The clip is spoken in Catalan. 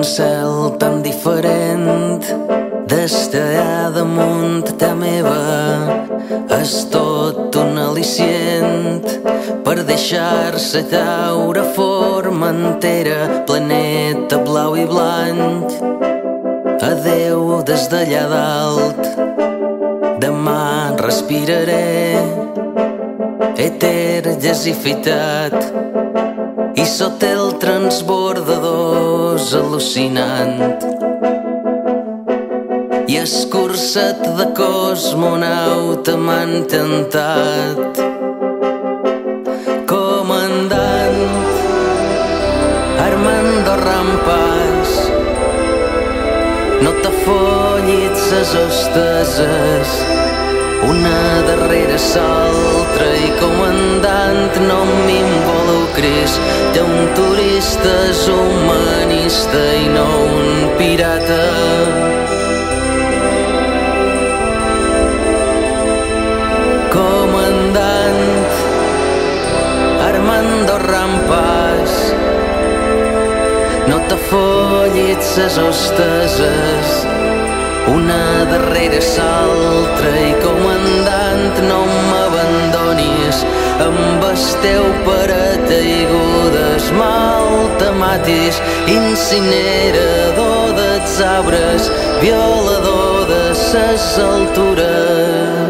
cel tan diferent d'estar allà damunt ta meva és tot un al·licient per deixar-se caure forma entera, planeta blau i blanc. Adeu des d'allà dalt, demà respiraré èter gasificat i sota el transbordador és al·lucinant. I el curset de cosmonauta m'ha encantat. Comandant Armando Rampas, no t'afollits ses hosteses una darrere l'altra, i comandant no m'involucris, que un turista és humanista i no un pirata. Comandant Armando Rampas, no t'afollits ses hosteses una darrere l'altra, i comandant no m'abandonis amb el teu paracaigudes mal temàtics, incinerador dels arbres, violador de ses altures.